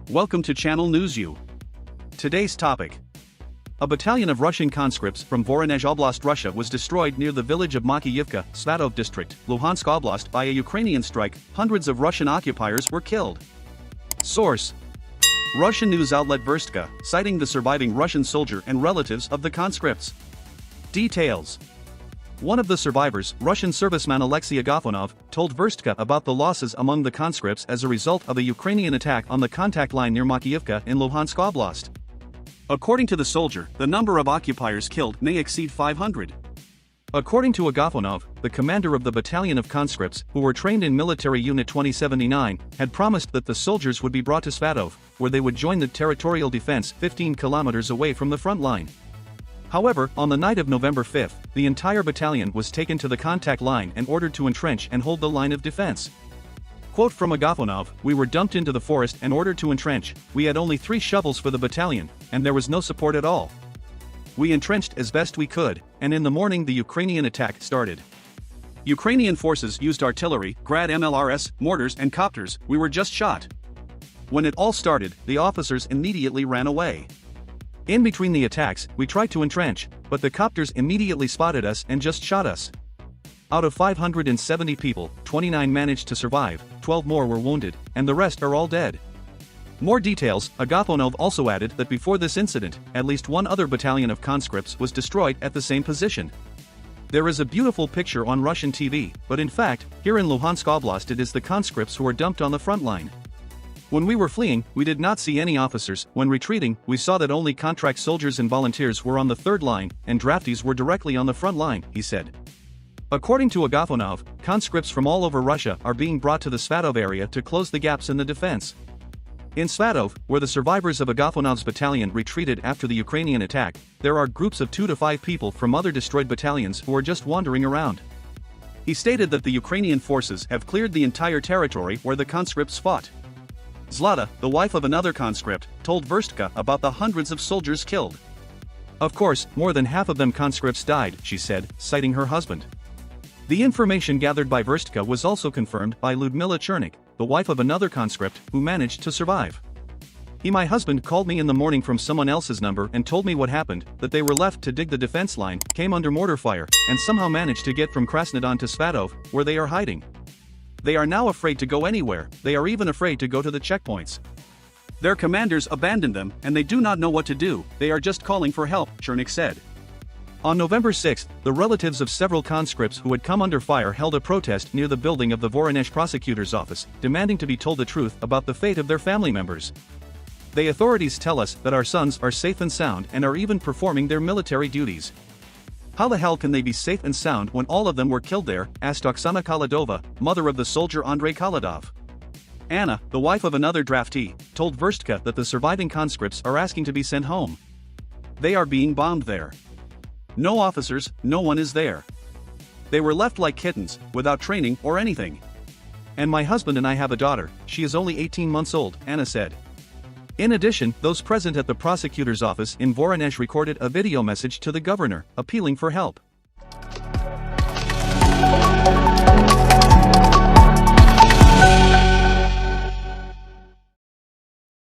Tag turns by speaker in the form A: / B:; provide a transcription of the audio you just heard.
A: Welcome to Channel News U. Today's topic. A battalion of Russian conscripts from Voronezh Oblast Russia was destroyed near the village of Makiyivka, Svatove district, Luhansk Oblast by a Ukrainian strike. Hundreds of Russian occupiers were killed. Source: Russian news outlet Verstka, citing the surviving Russian soldier and relatives of the conscripts. Details: one of the survivors, Russian serviceman Aleksey Agafonov, told Verstka about the losses among the conscripts as a result of a Ukrainian attack on the contact line near Makiivka in Luhansk Oblast. According to the soldier, the number of occupiers killed may exceed 500. According to Agafonov, the commander of the battalion of conscripts, who were trained in Military Unit 2079, had promised that the soldiers would be brought to Svatove, where they would join the territorial defense 15 kilometers away from the front line. However, on the night of November 5, the entire battalion was taken to the contact line and ordered to entrench and hold the line of defense. Quote from Agafonov: "We were dumped into the forest and ordered to entrench. We had only 3 shovels for the battalion, and there was no support at all. We entrenched as best we could, and in the morning the Ukrainian attack started. Ukrainian forces used artillery, Grad MLRS, mortars and copters. We were just shot. When it all started, the officers immediately ran away. In between the attacks, we tried to entrench, but the copters immediately spotted us and just shot us. Out of 570 people, 29 managed to survive, 12 more were wounded, and the rest are all dead." More details: Agafonov also added that before this incident, at least one other battalion of conscripts was destroyed at the same position. There is a beautiful picture on Russian TV, but in fact, here in Luhansk Oblast it is the conscripts who were dumped on the front line. When we were fleeing, we did not see any officers. When retreating, we saw that only contract soldiers and volunteers were on the third line, and draftees were directly on the front line, he said. According to Agafonov, conscripts from all over Russia are being brought to the Svatove area to close the gaps in the defense. In Svatove, where the survivors of Agafonov's battalion retreated after the Ukrainian attack, there are groups of 2 to 5 people from other destroyed battalions who are just wandering around. He stated that the Ukrainian forces have cleared the entire territory where the conscripts fought. Zlata, the wife of another conscript, told Verstka about the hundreds of soldiers killed. "Of course, more than half of them conscripts died," she said, citing her husband. The information gathered by Verstka was also confirmed by Lyudmila Chernik, the wife of another conscript, who managed to survive. My husband called me in the morning from someone else's number and told me what happened, that they were left to dig the defense line, came under mortar fire, and somehow managed to get from Krasnodon to Svatove, where they are hiding. They are now afraid to go anywhere. They are even afraid to go to the checkpoints. Their commanders abandoned them, and they do not know what to do. They are just calling for help," Chernik said. On November 6, the relatives of several conscripts who had come under fire held a protest near the building of the Voronezh prosecutor's office, demanding to be told the truth about the fate of their family members. "The authorities tell us that our sons are safe and sound and are even performing their military duties. How the hell can they be safe and sound when all of them were killed there?" asked Oksana Koladova, mother of the soldier Andrei Koladov. Anna, the wife of another draftee, told Verstka that the surviving conscripts are asking to be sent home. "They are being bombed there. No officers, no one is there. They were left like kittens, without training or anything. And my husband and I have a daughter, she is only 18 months old," Anna said. In addition, those present at the prosecutor's office in Voronezh recorded a video message to the governor, appealing for help.